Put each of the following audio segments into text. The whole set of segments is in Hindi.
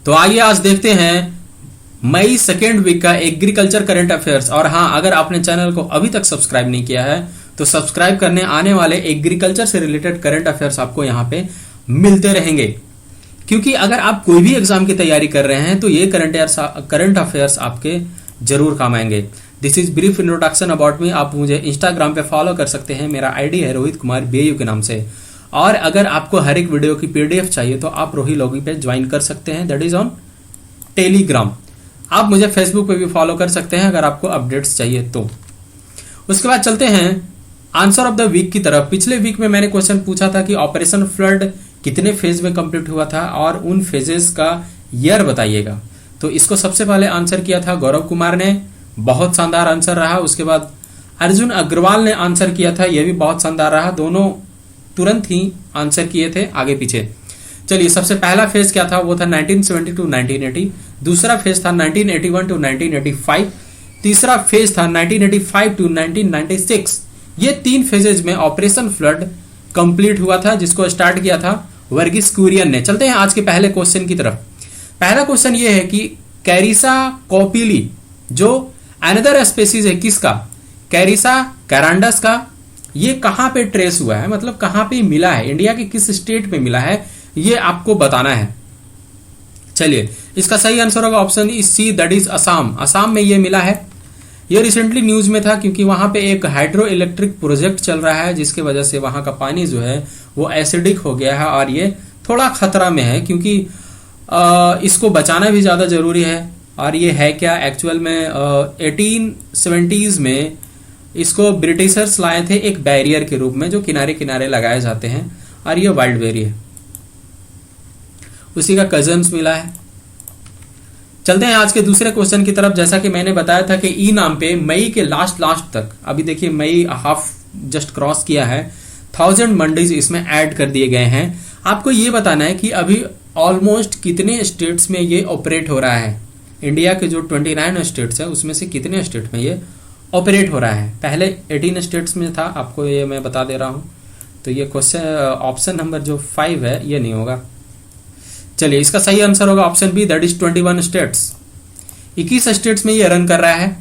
तो आइए आज देखते हैं मई सेकेंड वीक का एग्रीकल्चर करंट अफेयर्स। और हाँ, अगर आपने चैनल को अभी तक सब्सक्राइब नहीं किया है तो सब्सक्राइब करने, आने वाले एग्रीकल्चर से रिलेटेड करंट अफेयर्स आपको यहाँ पे मिलते रहेंगे। क्योंकि अगर आप कोई भी एग्जाम की तैयारी कर रहे हैं तो ये करंट अफेयर्स आपके जरूर काम आएंगे। This is brief introduction about me. आप मुझे इंस्टाग्राम पे फॉलो कर सकते हैं, मेरा आईडी है रोहित कुमार BAU के नाम से। और अगर आपको हर एक वीडियो की PDF चाहिए तो आप रोही लॉगी पे ज्वाइन कर सकते हैं, दैट इज ऑन टेलीग्राम। आप मुझे फेसबुक पे भी फॉलो कर सकते हैं अगर आपको अपडेट्स चाहिए तो। उसके बाद चलते हैं आंसर ऑफ द वीक की तरफ। पिछले वीक में मैंने क्वेश्चन पूछा था कि ऑपरेशन फ्लड कितने फेज में कंप्लीट हुआ था और उन फेजेस का ईयर बताइएगा। तो इसको सबसे पहले आंसर किया था गौरव कुमार ने, बहुत शानदार आंसर रहा। उसके बाद अर्जुन अग्रवाल ने आंसर किया था, यह भी बहुत शानदार रहा। दोनों तुरंत ही आंसर किए थे आगे पीछे। चलिए, सबसे पहला फेज क्या था, वो था 1970 टू 1980। दूसरा फेज था 1981 टू 1985। तीसरा फेज था 1985 टू 1996। ये 3 फेजेज में ऑपरेशन फ्लड कंप्लीट हुआ था, जिसको स्टार्ट किया था वर्गीस कुरियन ने। चलते हैं आज के पहले क्वेश्चन की तरफ। पहला क्वेश्चन ये है कि कैरिसा कॉपिली जो अनदर स्पेसीज है किसका, कैरिसा कैरांडस का, ये कहां पे ट्रेस हुआ है, मतलब कहां पे मिला है, इंडिया के किस स्टेट में मिला है, ये आपको बताना है। चलिए, इसका सही आंसर होगा option C, that is Assam. Assam में ये मिला है। ये रिसेंटली न्यूज में था क्योंकि वहां पे एक हाइड्रो इलेक्ट्रिक प्रोजेक्ट चल रहा है, जिसकी वजह से वहां का पानी जो है वो एसिडिक हो गया है और ये थोड़ा खतरा में है, क्योंकि इसको बचाना भी ज्यादा जरूरी है। और ये है क्या, एक्चुअल में 1870s में इसको ब्रिटिशर्स लाए थे एक बैरियर के रूप में, जो किनारे किनारे लगाए जाते हैं, और ये वाइल्ड बेरी है, उसी का कजन्स मिला है। चलते हैं आज के दूसरे क्वेश्चन की तरफ। जैसा कि मैंने बताया था कि ई नाम पे मई के लास्ट तक, अभी देखिए मई हाफ जस्ट क्रॉस किया है, 1000 मंडीज इसमें ऐड कर दिए गए हैं। आपको ये बताना है कि अभी ऑलमोस्ट कितने स्टेट्स में ये ऑपरेट हो रहा है। इंडिया के जो 29 स्टेट्स है उसमें से कितने स्टेट में ये ऑपरेट हो रहा है। पहले 18 स्टेट्स में था, आपको ये मैं बता दे रहा हूं। तो ये क्वेश्चन ऑप्शन नंबर जो 5 है ये नहीं होगा। चलिए, इसका सही आंसर होगा option B, that is 21 states. 21 states में ये रन कर रहा है।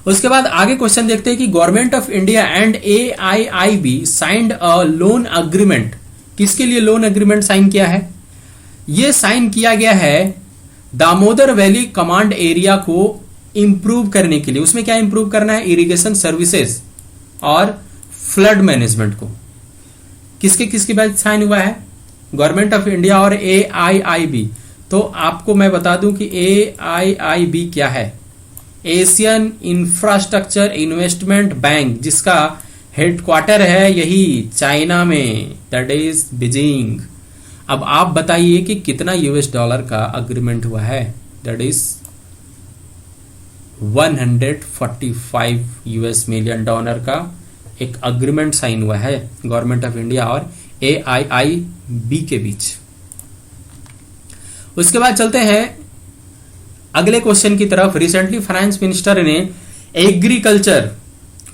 उसके बाद आगे क्वेश्चन देखते हैं कि government of India and AIIB signed a loan agreement. किसके लिए लोन अग्रीमेंट साइन किया है? ये साइन किया गया है दामोदर वैली कमांड एरिया को इंप्रूव करने के लिए। उसमें क्या इंप्रूव करना है? इरिगेशन सर्विसेज और फ्लड मैनेजमेंट को। किसके किसके बाद साइन हुआ है? गवर्नमेंट ऑफ इंडिया और AIIB। तो आपको मैं बता दूं कि AIIB क्या है, एशियन इंफ्रास्ट्रक्चर इन्वेस्टमेंट बैंक, जिसका हेडक्वार्टर है यही चाइना में, दैट इज बीजिंग। अब आप बताइए कि कितना $US का अग्रीमेंट हुआ है? दैट इज $145 मिलियन का एक अग्रीमेंट साइन हुआ है गवर्नमेंट ऑफ इंडिया और AIIB के बीच। उसके बाद चलते हैं अगले क्वेश्चन की तरफ। रिसेंटली फाइनेंस मिनिस्टर ने एग्रीकल्चर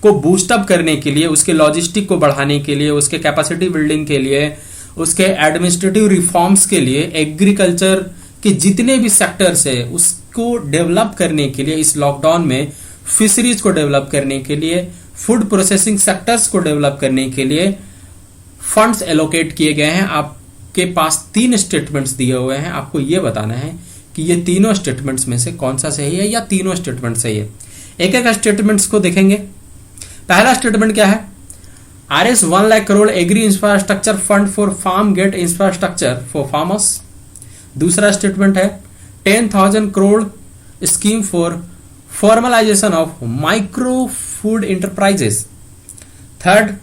को बूस्टअप करने के लिए, उसके लॉजिस्टिक को बढ़ाने के लिए, उसके कैपेसिटी बिल्डिंग के लिए, उसके एडमिनिस्ट्रेटिव रिफॉर्म्स के लिए, एग्रीकल्चर के जितने भी सेक्टर्स है उसको डेवलप करने के लिए, इस लॉकडाउन में फिशरीज को डेवलप करने के लिए, फूड प्रोसेसिंग सेक्टर्स को डेवलप करने के लिए फंड्स एलोकेट किए गए हैं। आपके पास 3 स्टेटमेंट्स दिए हुए हैं। आपको यह बताना है कि ये तीनों स्टेटमेंट्स में से कौन सा सही है या तीनों स्टेटमेंट सही है। एक एक स्टेटमेंट्स को देखेंगे। पहला स्टेटमेंट क्या है? RS 1 lakh crore agri infrastructure fund for farm gate infrastructure for farmers. दूसरा स्टेटमेंट है 10,000 crore scheme for formalisation of micro food enterprises. Third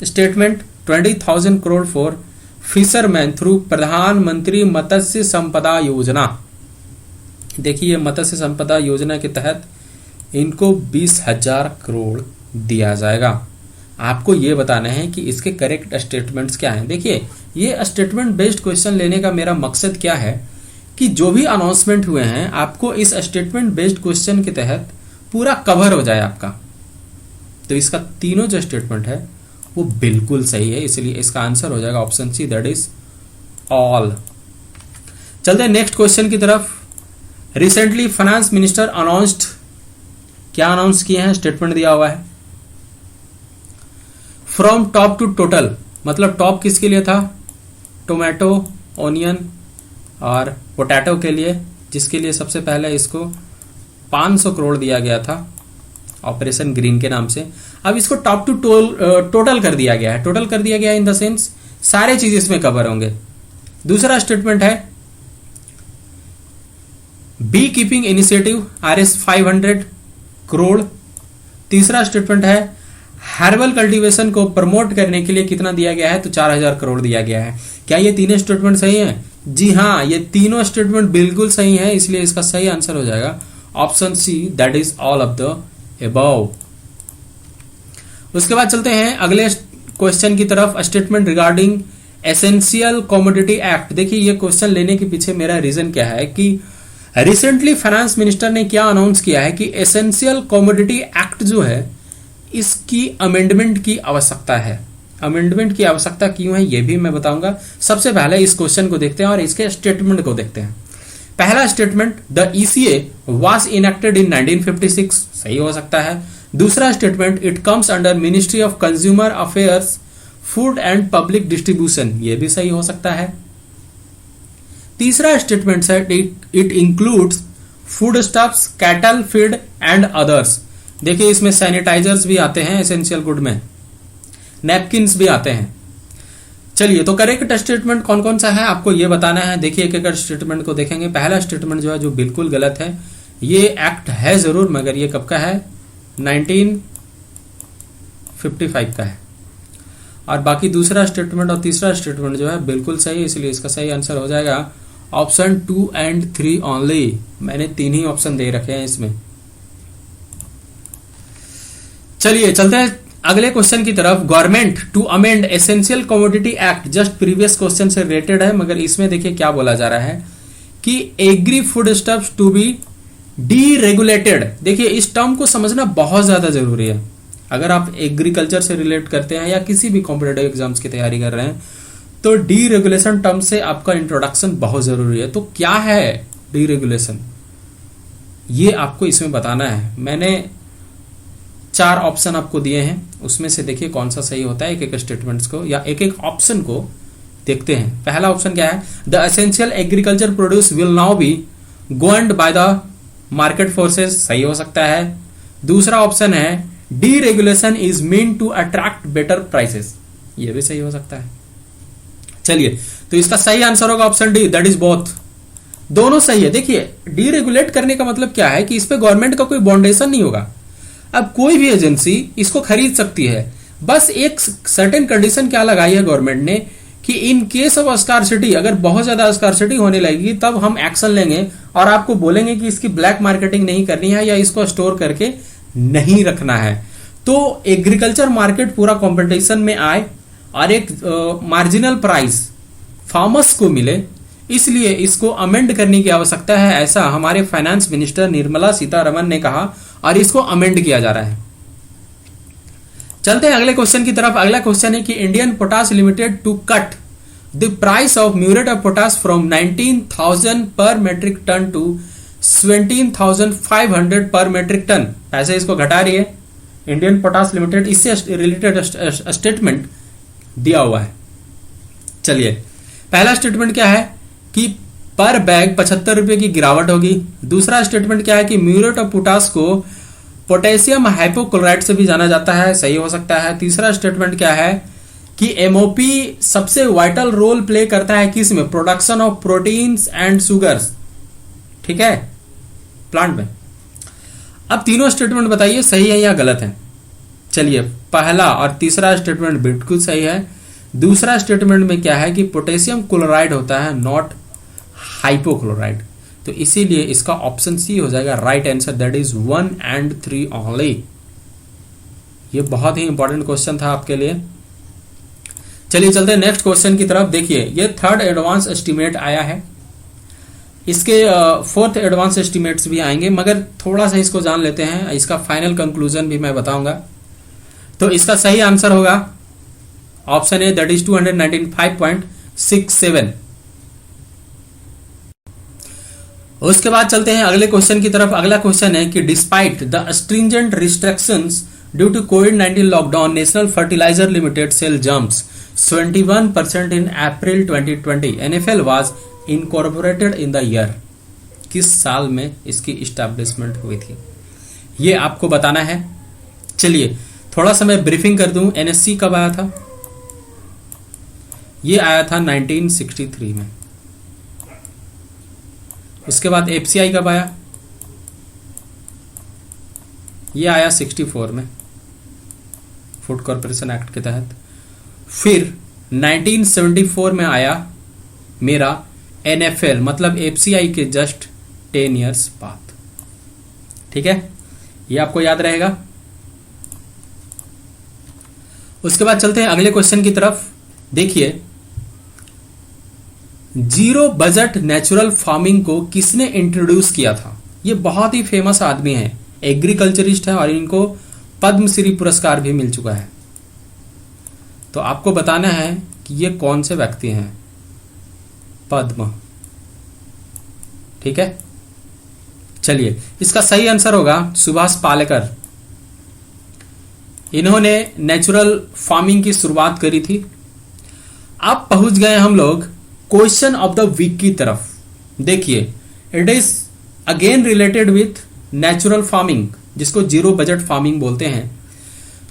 statement 20,000 crore for fisherman through Pradhan Mantri Matsya संपदा योजना। देखिए, मत्स्य संपदा योजना के तहत इनको 20,000 करोड़ दिया जाएगा। आपको यह बताना है कि इसके करेक्ट स्टेटमेंट्स क्या हैं। देखिए, ये स्टेटमेंट बेस्ड क्वेश्चन लेने का मेरा मकसद क्या है कि जो भी अनाउंसमेंट हुए हैं आपको इस स्टेटमेंट बेस्ड क्वेश्चन के तहत पूरा कवर हो जाए आपका। तो इसका तीनों जो स्टेटमेंट है वो बिल्कुल सही है, इसलिए इसका आंसर हो जाएगा option C, that is all. चलते हैं नेक्स्ट क्वेश्चन की तरफ। रिसेंटली फाइनेंस मिनिस्टर अनाउंस्ड, क्या अनाउंस किए हैं, स्टेटमेंट दिया हुआ है। फ्रॉम टॉप टू टोटल, मतलब टॉप किसके लिए था, टोमेटो, ऑनियन और पोटैटो के लिए, जिसके लिए सबसे पहले इसको 500 करोड़ दिया गया था ऑपरेशन ग्रीन के नाम से। अब इसको टॉप टू टोटल कर दिया गया है। टोटल कर दिया गया इन द सेंस सारे चीज इसमें कवर होंगे। दूसरा स्टेटमेंट है beekeeping initiative RS 500 crore. तीसरा स्टेटमेंट है हर्बल कल्टीवेशन को प्रमोट करने के लिए कितना दिया गया है, तो 4000 करोड़ दिया गया है। क्या ये तीनों स्टेटमेंट सही हैं? जी हाँ, ये तीनों स्टेटमेंट बिल्कुल सही है, इसलिए इसका सही आंसर हो जाएगा option C, that is all of the above. उसके बाद चलते हैं अगले क्वेश्चन की तरफ। Statement regarding essential commodity act. देखिए ये क्वेश्चन लेने के पीछे मेरा रीजन क्या है कि रिसेंटली फाइनेंस मिनिस्टर ने क्या अनाउंस किया है कि एसेंशियल कमोडिटी एक्ट जो है इसकी अमेंडमेंट की आवश्यकता है। अमेंडमेंट की आवश्यकता क्यों है ये भी मैं बताऊंगा। सबसे पहले इस क्वेश्चन को देखते हैं और इसके स्टेटमेंट को देखते हैं। पहला statement, the ECA was enacted इन 1956, सही हो सकता है। दूसरा statement, it comes under ministry of consumer affairs, food and public distribution, ये भी सही हो सकता है। तीसरा स्टेटमेंट है it includes food stuffs, cattle feed and others. देखिए इसमें सैनिटाइजर्स भी आते हैं एसेंशियल गुड में, नैपकिन्स भी आते हैं। चलिए तो करेक्ट स्टेटमेंट कौन कौन सा है आपको ये बताना है। देखिए एक एक स्टेटमेंट को देखेंगे। पहला स्टेटमेंट जो है जो बिल्कुल गलत है, ये एक्ट है जरूर मगर ये कब का है, 1955 का है। और बाकी दूसरा स्टेटमेंट और तीसरा स्टेटमेंट जो है बिल्कुल सही है, इसलिए इसका सही आंसर हो जाएगा ऑप्शन 2 एंड 3 ओनली। मैंने 3 ही ऑप्शन दे रखे हैं इसमें। चलिए चलते हैं अगले क्वेश्चन की तरफ। Government to amend essential commodity act, just previous question से रिलेटेड है मगर इसमें देखिए क्या बोला जा रहा है कि agri food stuffs to be deregulated. देखिए इस टर्म को समझना बहुत ज्यादा जरूरी है। अगर आप एग्रीकल्चर से रिलेट करते हैं या किसी भी कॉम्पिटेटिव एग्जाम्स की तैयारी कर रहे हैं तो डीरेगुलेशन टर्म से आपका इंट्रोडक्शन बहुत जरूरी है। तो क्या है डीरेगुलेशन, ये आपको इसमें बताना है। मैंने 4 ऑप्शन आपको दिए हैं, उसमें से देखिए कौन सा सही होता है। एक एक स्टेटमेंट्स को या एक एक ऑप्शन को देखते हैं। पहला ऑप्शन क्या है, the essential agriculture produce will now be governed by the market forces, सही हो सकता है। दूसरा ऑप्शन है deregulation is mean to attract better prices, ये भी सही हो सकता है। चलिए तो इसका सही आंसर होगा option D, that is both. दोनों सही है। देखिए डीरेगुलेट करने का मतलब क्या है कि इस पे गवर्नमेंट का कोई बाउंडेशन नहीं होगा। अब कोई भी एजेंसी इसको खरीद सकती है, बस एक सर्टेन कंडीशन क्या लगाई है गवर्नमेंट ने कि इन केस ऑफ स्कार्सिटी, अगर बहुत ज्यादा स्कार्सिटी होने लगेगी तब हम एक्शन लेंगे और आपको बोलेंगे कि इसकी ब्लैक मार्केटिंग नहीं करनी है या इसको स्टोर करके नहीं रखना है। तो एग्रीकल्चर मार्केट पूरा कंपटीशन में आए और एक मार्जिनल प्राइस फार्मर्स को मिले, इसलिए इसको अमेंड करने की आवश्यकता है, ऐसा हमारे फाइनेंस मिनिस्टर निर्मला सीतारमण ने कहा और इसको अमेंड किया जा रहा है। चलते हैं अगले क्वेश्चन की तरफ। अगला क्वेश्चन है कि Indian potash limited to cut the price of muriate of potash from 19,000 पर मेट्रिक टन टू 17,500 पर मेट्रिक टन, पैसे इसको घटा रही है इंडियन पोटास लिमिटेड। इससे रिलेटेड स्टेटमेंट दिया हुआ है। चलिए पहला स्टेटमेंट क्या है कि पर बैग 75 रुपए की गिरावट होगी। दूसरा स्टेटमेंट क्या है कि म्यूरेट ऑफ पोटास को पोटेशियम हाइपोक्लोराइड से भी जाना जाता है, सही हो सकता है। तीसरा स्टेटमेंट क्या है कि एमओपी सबसे वाइटल रोल प्ले करता है किसमें, production of proteins and sugars, ठीक है, प्लांट में। अब तीनों स्टेटमेंट बताइए सही है या गलत है। चलिए पहला और तीसरा स्टेटमेंट बिल्कुल सही है। दूसरा स्टेटमेंट में क्या है कि पोटेशियम क्लोराइड होता है, नॉट हाइपोक्लोराइड, तो इसीलिए इसका ऑप्शन सी हो जाएगा right answer, that is 1 and 3 only. ये बहुत ही इंपॉर्टेंट क्वेश्चन था आपके लिए। चलिए चलते हैं नेक्स्ट क्वेश्चन की तरफ। देखिए ये 3rd एडवांस एस्टीमेट आया है, इसके 4th एडवांस एस्टीमेट्स भी आएंगे मगर थोड़ा सा इसको जान लेते हैं, इसका फाइनल कंक्लूजन भी मैं बताऊंगा। तो इसका सही आंसर होगा ऑप्शन ए, दैट इज 295.67। उसके बाद चलते हैं अगले क्वेश्चन की तरफ। अगला क्वेश्चन है कि despite the stringent restrictions due to कोविड-19 lockdown, national fertilizer limited sale jumps 21% in April 2020। NFL was incorporated in the year. किस साल में इसकी इस्टेब्लिशमेंट हुई थी, ये आपको बताना है। चलिए थोड़ा सा मैं ब्रीफिंग कर दूं। NSC कब आया था? ये आया था 1963 में। उसके बाद FCI कब आया? ये आया 64 में, फूड कॉर्पोरेशन एक्ट के तहत। फिर 1974 में आया मेरा NFL, मतलब FCI के जस्ट 10 ईयर्स बाद। ठीक है, ये आपको याद रहेगा। उसके बाद चलते हैं अगले क्वेश्चन की तरफ। देखिए, जीरो बजट नेचुरल फार्मिंग को किसने इंट्रोड्यूस किया था? ये बहुत ही फेमस आदमी है, एग्रीकल्चरिस्ट है और इनको पद्मश्री पुरस्कार भी मिल चुका है। तो आपको बताना है कि ये कौन से व्यक्ति हैं। पद्म, ठीक है। चलिए, इसका सही आंसर होगा सुभाष पालेकर। इन्होंने नेचुरल फार्मिंग की शुरुआत करी थी। अब पहुंच गए हम लोग क्वेश्चन ऑफ द वीक की तरफ। देखिए, it is again related with natural farming, जिसको जीरो बजट फार्मिंग बोलते हैं।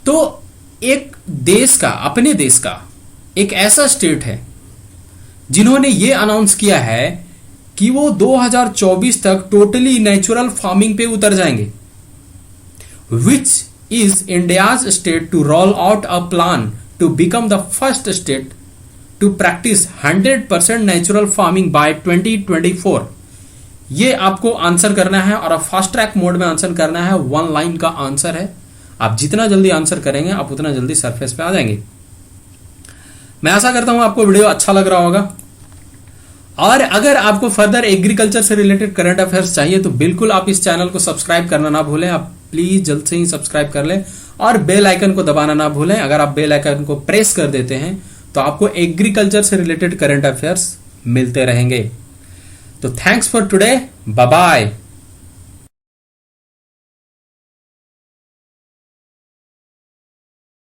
तो एक देश का, अपने देश का एक ऐसा स्टेट है जिन्होंने ये अनाउंस किया है कि वो 2024 तक टोटली नेचुरल फार्मिंग पे उतर जाएंगे, विच is India's state to roll out a plan to become the first state to practice 100% natural farming by 2024। ये आपको आंसर करना है और फास्ट ट्रैक मोड में आंसर करना है। 1 लाइन का आंसर है। आप जितना जल्दी आंसर करेंगे आप उतना जल्दी सरफेस पे आ जाएंगे। मैं आशा करता हूं आपको वीडियो अच्छा लग रहा होगा। और अगर आपको फर्दर एग्रीकल्चर से रिलेटेड करंट अफेयर्स चाहिए तो बिल्कुल आप इस चैनल को सब्सक्राइब करना ना भूलें। आप प्लीज जल्द से ही सब्सक्राइब कर लें और बेल आइकन को दबाना ना भूलें। अगर आप बेल आइकन को प्रेस कर देते हैं तो आपको एग्रीकल्चर से रिलेटेड करंट अफेयर्स मिलते रहेंगे। तो thanks for today, bye bye.